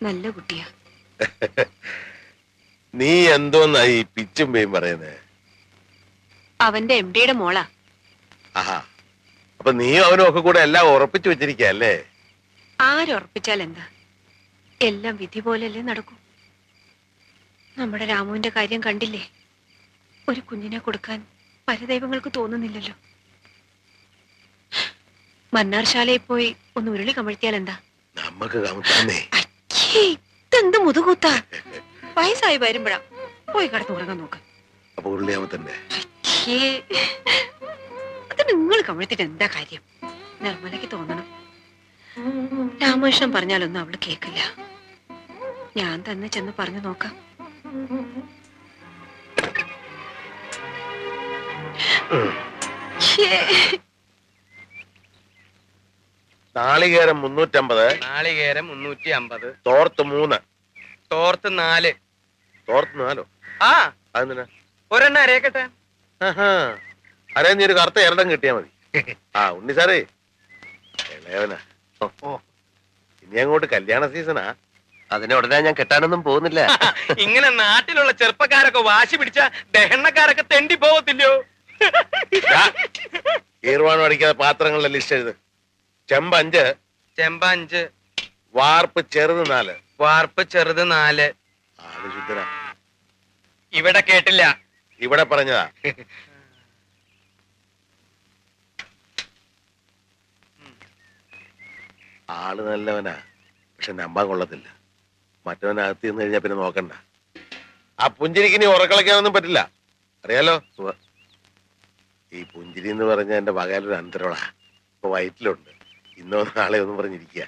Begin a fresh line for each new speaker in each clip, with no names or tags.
നല്ല കുട്ടിയാ.
നീ എന്തോന്നായി പിച്ചും പേയും പറയുന്നേ?
അവന്റെ MD-യുടെ മോളാ.
ആഹാ, അപ്പൊ നീയും അവനും ഒക്കെ കൂടെ എല്ലാം ഉറപ്പിച്ചു വെച്ചിരിക്കല്ലേ?
ആരുറപ്പിച്ചാൽ എന്താ, എല്ലാം വിധി പോലെയല്ലേ നടക്കൂ. നമ്മുടെ രാമുവിന്റെ കാര്യം കണ്ടില്ലേ? ഒരു കുഞ്ഞിനെ കൊടുക്കാൻ പരദൈവങ്ങൾക്ക് തോന്നുന്നില്ലല്ലോ. മന്നാർശാലയിൽ പോയി ഒന്ന് ഉരുളി കമഴ്ത്തിയാൽ എന്താ?
നമുക്ക് കമത്താന്നേ.
ഇതെന്ത് മുതുകൂത്താ? വയസ്സായി വരുമ്പോഴാ പോയി കിടന്ന് ഉറങ്ങാൻ നോക്ക്.
അപ്പൊ ഉരുളി കമത്തണ്ടേ?
അത് നിങ്ങൾ കമഴ്ത്തിട്ട് എന്താ കാര്യം? നിർമ്മലയ്ക്ക് തോന്നണം. രാമകൃഷ്ണൻ പറഞ്ഞാലൊന്നും അവള് കേക്കില്ല. ഞാൻ തന്നെ ചെന്ന് പറഞ്ഞു നോക്കാം.
നാളികേരം 350.
നാളികേരം 350.
തോർത്ത് 3.
തോർത്ത് 4.
തോർത്ത് 4?
ആ,
അതെന്തിനാ?
ഒരെണ്ണം അരയക്കട്ടെ.
അരേ, നീ ഒരു കറുത്ത എരടം കിട്ടിയാ മതി. ആ ഉണ്ണി സാറേ, ഇളയവനാ. ഇനി അങ്ങോട്ട് കല്യാണ സീസണാ.
അതിനെ ഉടനെ ഞാൻ കെട്ടാനൊന്നും പോകുന്നില്ല.
ഇങ്ങനെ നാട്ടിലുള്ള ചെറുപ്പക്കാരൊക്കെ വാശി പിടിച്ച ദഹനക്കാരൊക്കെ തെണ്ടി പോകത്തില്ലയോ?
ഈർവാണം അടിക്കാതെ പാത്രങ്ങളുടെ ലിസ്റ്റ് എഴുത്. ചെമ്പ് 5.
ചെമ്പ 5.
വാർപ്പ് ചെറുത് 4.
വാർപ്പ് ചെറുത് 4.
ആള് ശുദ്ധനാ.
ഇവിടെ കേട്ടില്ല,
ഇവിടെ പറഞ്ഞതാ. ആള് നല്ലവനാ, പക്ഷെ നമ്പാൻ കൊള്ളത്തില്ല. മറ്റവനകത്ത് നിന്ന് കഴിഞ്ഞാ പിന്നെ നോക്കണ്ട. ആ പുഞ്ചിരിക്ക് നീ ഉറക്കളയ്ക്കാനൊന്നും പറ്റില്ല, അറിയാലോ. ഈ പുഞ്ചിരി എന്ന് പറഞ്ഞ എന്റെ വകയിലൊരു അന്തരവളാ. ഇപ്പൊ വയറ്റിലുണ്ട്. ഇന്നോ നാളെ ഒന്നും പറഞ്ഞിരിക്കുക.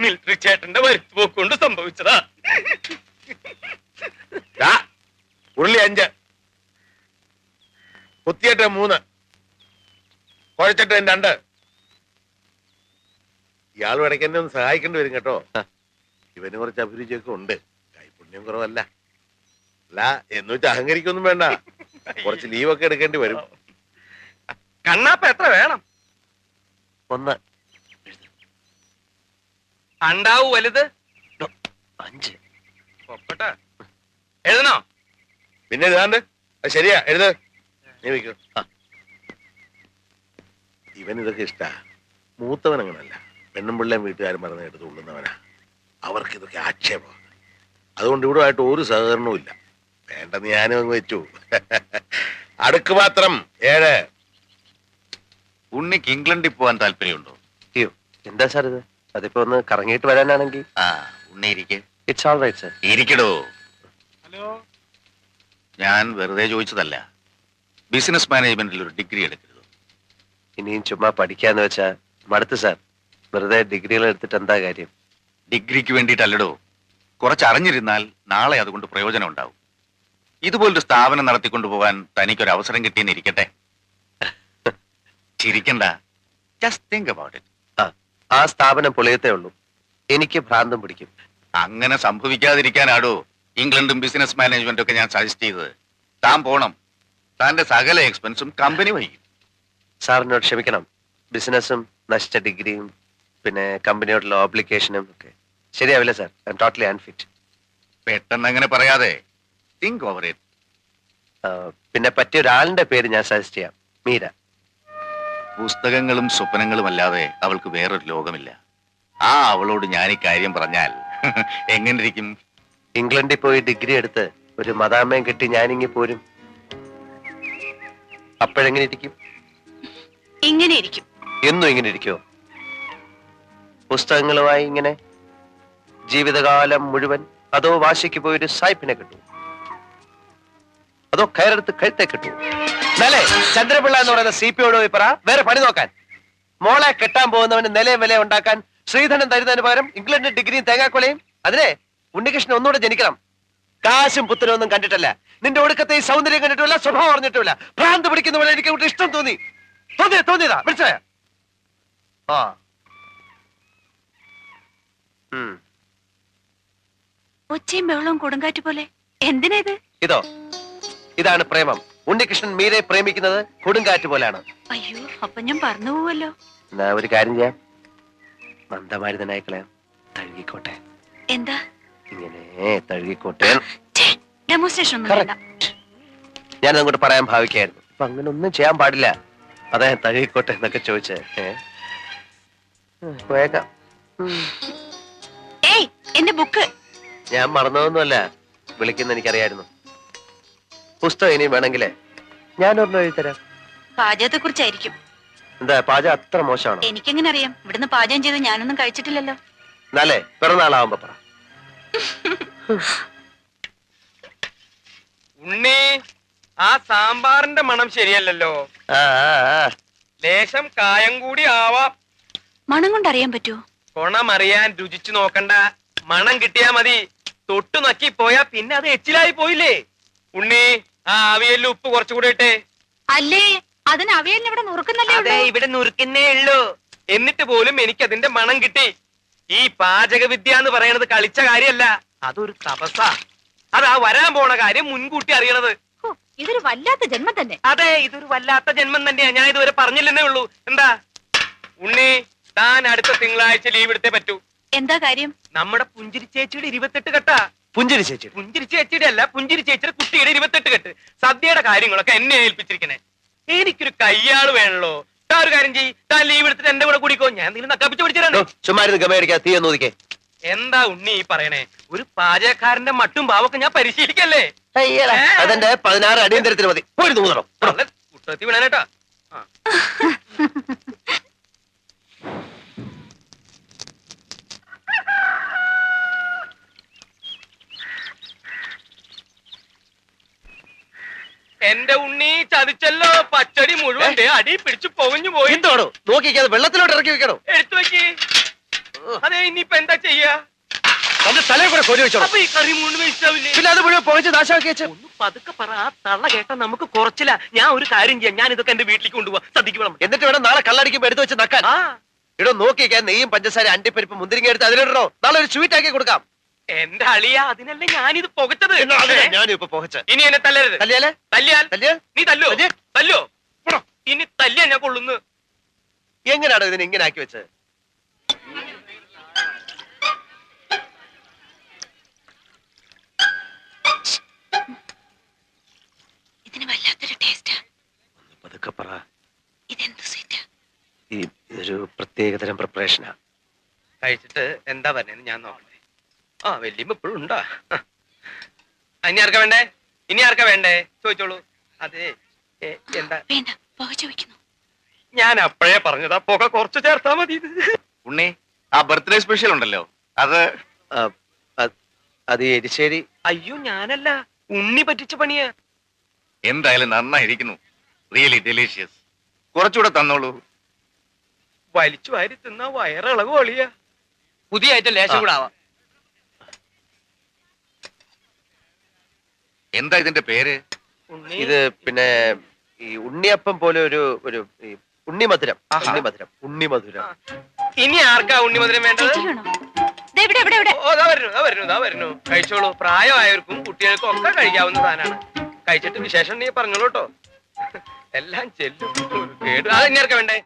മിലിറ്ററി ചേട്ടന്റെ വരുത്തുപോക്ക് കൊണ്ട് സംഭവിച്ചതാ.
ഉരുളി 5. കുത്തിയട്ട് 3. കുഴച്ചിട്ട് 2. ഇയാളും ഇടയ്ക്ക് എന്നെ ഒന്ന് സഹായിക്കേണ്ടി വരും കേട്ടോ. ഇവന് കുറച്ച് അഭിരുചിയൊക്കെ ഉണ്ട്. കൈപുണ്യം കുറവല്ല. അല്ല എന്ന് വെച്ച് അഹങ്കരിക്കൊന്നും വേണ്ട. കുറച്ച് ലീവൊക്കെ എടുക്കേണ്ടി വരും.
കണ്ണാപ്പ എത്ര വേണം?
1.
അണ്ടാവു വലുത്
5.
പൊക്കട്ടെ. എഴുതണോ?
പിന്നെ എഴുതാണ്ട്. അത് ശരിയാ, എഴുത്. നീ വയ്ക്കൂ. ഇവൻ ഇതൊക്കെ ഇഷ്ടാ. മൂത്തവൻ അങ്ങനല്ല. പെണ്ണും പിള്ളേം വീട്ടുകാരും പറഞ്ഞ എടുത്ത് ഉള്ളുന്നവനാ. അവർക്ക് ഇതൊക്കെ ആക്ഷേപം. അതുകൊണ്ട് ഇവിടെ ആയിട്ട് ഒരു സഹകരണവും ഇല്ല. വേണ്ടെന്ന് ഞാനും അങ്ങ് വെച്ചു. അടുക്ക് പാത്രം 7.
ഉണ്ണിക്ക് ഇംഗ്ലണ്ടിൽ പോകാൻ താല്പര്യമുണ്ടോ?
അയ്യോ, എന്താ സാർ ഇത്? അതിപ്പോ ഒന്ന് കറങ്ങിയിട്ട് വരാനാണെങ്കിൽ.
ആ, ഉണ്ണി ഇരിക്കെ.
It's all right sir.
ഇരിക്കടോ.
ഹലോ,
ഞാൻ വെറുതെ ചോദിച്ചതല്ല. ബിസിനസ് മാനേജ്മെന്റിൽ ഒരു ഡിഗ്രി എടുക്കരുത്.
ഇനിയും ചുമ്മാ പഠിക്കാന്ന് വെച്ചാ മടുത്ത് സാർ. വെറുതെ ഡിഗ്രികൾ എടുത്തിട്ട് എന്താ കാര്യം?
ഡിഗ്രിക്ക് വേണ്ടിയിട്ടല്ലടോ. കുറച്ച് അറിഞ്ഞിരുന്നാൽ നാളെ അതുകൊണ്ട് പ്രയോജനം ഉണ്ടാവും. ഇതുപോലൊരു സ്ഥാപനം നടത്തിക്കൊണ്ടു പോകാൻ തനിക്കൊരു അവസരം കിട്ടിയെന്ന് ഇരിക്കട്ടെ. ചിരിക്കണ്ട. Just think about it.
ആ സ്ഥാപനം പൊളിയത്തേ ഉള്ളൂ. എനിക്ക് ഭ്രാന്തം പിടിക്കും.
അങ്ങനെ സംഭവിക്കാതിരിക്കാനാടോ ഇംഗ്ലണ്ടും ബിസിനസ് മാനേജ്മെന്റും ഒക്കെ ഞാൻ സജസ്റ്റ് ചെയ്തത്. താൻ പോണം. താന്റെ സകല എക്സ്പെൻസും കമ്പനി വഹിക്കും.
സാറിനോട് ക്ഷമിക്കണം. ബിസിനസ്സും നശിച്ച ഡിഗ്രിയും പിന്നെ കമ്പനിയോടുള്ള ഓബ്ലിഗേഷനും ഒക്കെ ശരിയാവില്ല sir. I am totally unfit.
പെട്ടെന്ന് അങ്ങനെ പറയാതെ തിങ്ക് ഓവർ ഇറ്റ്.
പിന്നെ പറ്റിയ ഒരാളിന്റെ പേര് ഞാൻ സജസ്റ്റ് ചെയ്യാം. മീര.
പുസ്തകങ്ങളും സ്വപ്നങ്ങളും അല്ലാതെ അവൾക്ക് വേറൊരു ലോകമില്ല. ആ അവളോട് ഞാൻ ഈ കാര്യം പറഞ്ഞാൽ എങ്ങനെ ഇരിക്കും?
ഇംഗ്ലണ്ടിൽ പോയി ഡിഗ്രി എടുത്ത് ഒരു മദാമയം കെട്ടി ഞാനിങ്ങി പോരും. അപ്പോഴെങ്ങനെ ഇരിക്കും?
ഇങ്ങനെ ഇരിക്കും.
എന്നും ഇങ്ങനെ ഇരിക്കുമോ? പുസ്തകങ്ങളുമായി ഇങ്ങനെ ജീവിതകാലം മുഴുവൻ? അതോ വാശിക്ക് പോയൊരു സായിപ്പിനെ കിട്ടൂ? അതോ കയറെടുത്ത് കഴുത്തെ കിട്ടൂ? നല്ലേ ചന്ദ്രപിള്ള എന്ന് പറയുന്ന CPയോട് പോയി പറ വേറെ പണി നോക്കാൻ. മോളെ കെട്ടാൻ പോകുന്നവന് നിലയും വില ഉണ്ടാക്കാൻ ശ്രീധരൻ തരുന്നതിന് പകരം ഇംഗ്ലണ്ട് ഡിഗ്രിയും തേങ്ങാക്കൊലയും. അതിനെ ഉണ്ണികൃഷ്ണൻ ഒന്നുകൂടെ ജനിക്കണം. കാശും പുത്തനും ഒന്നും കണ്ടിട്ടല്ല. നിന്റെ ഒടുക്കത്തെ ഈ സൗന്ദര്യം കണ്ടിട്ടില്ല, സ്വഭാവം അറിഞ്ഞിട്ടില്ല. ഭ്രാന്ത് പിടിക്കുന്ന പോലെ എനിക്ക് ഇവിടെ ഇഷ്ടം തോന്നിയതാ. മനസ്സിലായ? ആ
ഒച്ചയും ബഹളവും കൊടുങ്കാറ്റ് പോലെ. എന്തിനാ ഇത്?
ഇതാണ് പ്രേമം. ഉണ്ണികൃഷ്ണൻ മീരെ പ്രേമിക്കുന്നത് കൊടുങ്കാറ്റ് പോലാണ്.
അയ്യോ, അപ്പൊ ഞാൻ പറഞ്ഞു പോവല്ലോ.
എന്നാ ഒരു കാര്യം ചെയ്യാം, മന്ദമാരുതനായി കളയാം. തഴുകിക്കോട്ടെ.
എന്താ?
ഇങ്ങനെ തഴുകിക്കോട്ടെ.
ഡെമോൺസ്ട്രേഷൻ ഒന്നും വേണ്ട.
ഞാൻ അങ്ങോട്ട് പറയാൻ ഭാവിക്കായിരുന്നു. ഇപ്പൊ അങ്ങനെ ഒന്നും ചെയ്യാൻ പാടില്ല. അതാ ഞാൻ തഴുകിക്കോട്ടെ എന്നൊക്കെ ചോദിച്ചേ. വേഗം.
ഏയ് എന്റെ ബുക്ക്.
ഞാൻ മറന്നതൊന്നുമല്ല, വിളിക്കുന്ന എനിക്കറിയായിരുന്നു. പുസ്തകം ഇനിയും വേണമെങ്കിലേ ഞാനൊരെണ്ണം എഴുതിത്തരാം.
പാചകത്തെ കുറിച്ചായിരിക്കും.
എന്താ പാചകം അത്ര മോശമാണോ?
എനിക്കെങ്ങനെ അറിയാം? ഇവിടുന്ന് പാചകം ചെയ്ത് ഞാനൊന്നും കഴിച്ചിട്ടില്ലല്ലോ.
എന്നാലേ പിറന്നാളാവുമ്പോ പറ.
ഉണ്ണി, ആ സാമ്പാറിന്റെ മണം ശരിയല്ലല്ലോ.
ആ, ആ, ആ.
ലേശം കായം കൂടി ആവാം.
മണം കൊണ്ട് അറിയാൻ പറ്റുമോ?
കൊണമറിയാൻ രുചിച്ചു നോക്കണ്ട, മണം കിട്ടിയാ മതി. തൊട്ടു നക്കി പോയാ പിന്നെ അത് എച്ചിലായി പോയില്ലേ. ഉണ്ണി, ആ അവിയലിൽ ഉപ്പ് കുറച്ചുകൂടെ ഇട്ടേ.
അല്ലേ, അതിന് അവിയലിന് ഇവിടെ നുറുക്കുന്നല്ലേ
അതെ,
ഉള്ളൂ.
ഇവിടെ നുറുക്കുന്നേ ഉള്ളൂ. എന്നിട്ട് പോലും എനിക്ക് അതിന്റെ മണം കിട്ടി. ഈ പാചക വിദ്യ എന്ന് പറയുന്നത് കളിച്ച കാര്യമല്ല, അതൊരു തപസ്സാ. അതാ വരാൻ പോണ കാര്യം മുൻകൂട്ടി അറിയണത്.
ഹോ, ഇതൊരു വല്ലാത്ത ജന്മം തന്നെ.
അതെ, ഇതൊരു വല്ലാത്ത ജന്മം തന്നെയാ. ഞാൻ ഇതുവരെ പറഞ്ഞില്ലെന്നേ ഉള്ളൂ. എന്താ ഉണ്ണി, താൻ അടുത്ത തിങ്കളാഴ്ച ലീവ് എടുത്തേ പറ്റൂ.
എന്താ കാര്യം?
നമ്മുടെ പുഞ്ചിരി ചേച്ചിയുടെ 28 കെട്ടാ.
പുഞ്ചിരി ചേച്ചി.
പുഞ്ചിരി ചേച്ചിയുടെ അല്ല, പുഞ്ചിരി ചേച്ചിയുടെ കുട്ടിയുടെ 28 കെട്ട്. സദ്യയുടെ കാര്യങ്ങളൊക്കെ എന്നെ ഏൽപ്പിച്ചിരിക്കണേ. എനിക്കൊരു കയ്യാള് വേണല്ലോ. താൻ ഒരു കാര്യം ചെയ്യ്, താൻ ലീവ് എടുത്തിട്ട് എന്റെ കൂടെ കൂടിക്കോ. ഞാൻ എന്തെങ്കിലും നക്കാപ്പിച്ച് പിടിച്ചിട്ടുണ്ട്.
ചുമ്മാരുന്ന് ഗമയടിക്കാ, തീ ഒന്ന് ഒതുക്കേ.
എന്താ ഉണ്ണി ഈ പറയണേ? ഒരു പാചകക്കാരന്റെ മട്ടും ഭാവൊക്കെ ഞാൻ പരിശീലിക്കല്ലേ.
അതെന്റെ 16 അടിയന്തരത്തിന് മതി. പോയി തൂന്നണം.
കുട്ടത്തി വിടാനേട്ടാ. എന്റെ ഉണ്ണി ചതിച്ചല്ലോ. പച്ചടി മുഴുവൻ ദേ അടി പിടിച്ചു പൊങ്ങഞ്ഞു പോയി.
എന്തോടോ നോക്കിക്കാതെ വെള്ളത്തിലോട്ട് ഇറക്കി വെക്കണോ?
എടുത്തു വെക്കി. അതെ, ഇനിയിപ്പൊ എന്താ ചെയ്യാ?
അതിന്റെ തലയിൽ കൂടെ കൊലി വെച്ചോ.
അപ്പൊ ഈ കറി മുഴുവൻ വേസ്റ്റ് ആവില്ലേ?
പിന്നെ അത് മുഴുവൻ പുകച്ച് നാശമാക്കി വെച്ചു.
ഒന്ന് പതുക്കെ പറ. ആ തള്ള കേട്ടാ നമുക്ക് കുറച്ചില്ല. ഞാൻ ഒരു കാര്യം ചെയ്യാം, ഞാൻ ഇതൊക്കെ എന്റെ വീട്ടിലേക്ക് കൊണ്ടുപോവാ. സദ്യക്ക് വേണം.
എന്നിട്ട് വേണം നാളെ കള്ളടിക്കുമ്പോ എടുത്ത് വെച്ച് നക്കാൻ.
ആ,
ഇടോ നോക്കിക്കാൻ നെയ്യും പഞ്ചസാര അണ്ടിപ്പരിപ്പ് മുന്തിരിങ്ങ എടുത്ത് അതിലിടണോ? നാളെ ഒരു സ്വീറ്റ് ആക്കി കൊടുക്കാം.
എന്റെ അളിയ, അതിനല്ലേ ഞാനിത് പുകച്ചത്.
ഞാനും ഇപ്പൊ പുകച്ച.
ഇനി എന്നെ തല്ലരുത്.
കല്യാലേ
തല്ലിയാൽ
കല്യാൽ
നീ തല്ലോ.
തല്ലിയാ?
തല്ലോ. ഇനി തല്ലിയാ ഞാൻ കൊള്ളുന്നു.
എങ്ങനെയാണോ ഇതിനെ ഇങ്ങനെ ആക്കി വെച്ചത്?
ഇതിന് വല്ലാത്തൊരു ടേസ്റ്റാ.
പതുക്കെ പറ.
ഇതെന്ത് സ്വീറ്റാ?
ഇതൊരു പ്രത്യേകതരം പ്രിപ്പറേഷനാ.
കഴിച്ചിട്ട് എന്താ പറഞ്ഞെന്ന് ഞാൻ നോക്കട്ടെ. ആ, വല്യമ്മ ഇപ്പോഴും ഉണ്ടാ. ഇനി ആർക്കാ വേണ്ടേ? ഇനി ആർക്കാ വേണ്ടേ? ചോദിച്ചോളൂ. അതെ, എന്താ?
വേണ്ട, പുകച്ചു വയ്ക്കുന്നു.
ഞാൻ അപ്പോഴേ പറഞ്ഞതാ, പുക കുറച്ച് ചേർത്താ മതി.
ഉണ്ണി, ആ ബർത്ത്ഡേ സ്പെഷ്യൽ ഉണ്ടല്ലോ, അത്
അത് എരിശ്ശേരി.
അയ്യോ, ഞാനല്ല, ഉണ്ണി പറ്റിച്ച പണിയാ.
എന്തായാലും നന്നായിരിക്കുന്നു. Really delicious. കുറച്ചുകൂടെ തന്നോളൂ.
വലിച്ചു വാരി തിന്നാ വയറിളവ് ഒളിയാ. പുതിയ ഐറ്റം ലേശം കൂടെ ആവാം.
എന്താ ഇതിന്റെ പേര്?
ഉണ്ണി,
ഇത് പിന്നെ ഈ ഉണ്ണിയപ്പം പോലെ ഒരു ഒരു ഈ ഉണ്ണിമധുരം.
ആഹാ.
ഉണ്ണിമധുരം, ഉണ്ണിമധുരം.
ഇനി ആർക്കാ ഉണ്ണിമധുരം വേണ്ടത്?
ചേച്ചി വേണോ? ദേ ഇവിടെ ഇവിടെ ഇവിടെ.
ഓ, ദാ വരുന്നു, ദാ വരുന്നു, ദാ വരുന്നു. കഴിച്ചോളൂ. പ്രായമായവർക്കും കുട്ടികൾക്കും ഒക്കെ കഴിക്കാവുന്ന സാധനമാണ്. കഴിച്ചിട്ട് വിശേഷം നീ പറഞ്ഞോളൂ കേട്ടോ. എല്ലാം ചെല്ലും. കേട്ടു. അത് ഇനി ആർക്കാ വേണ്ടേ?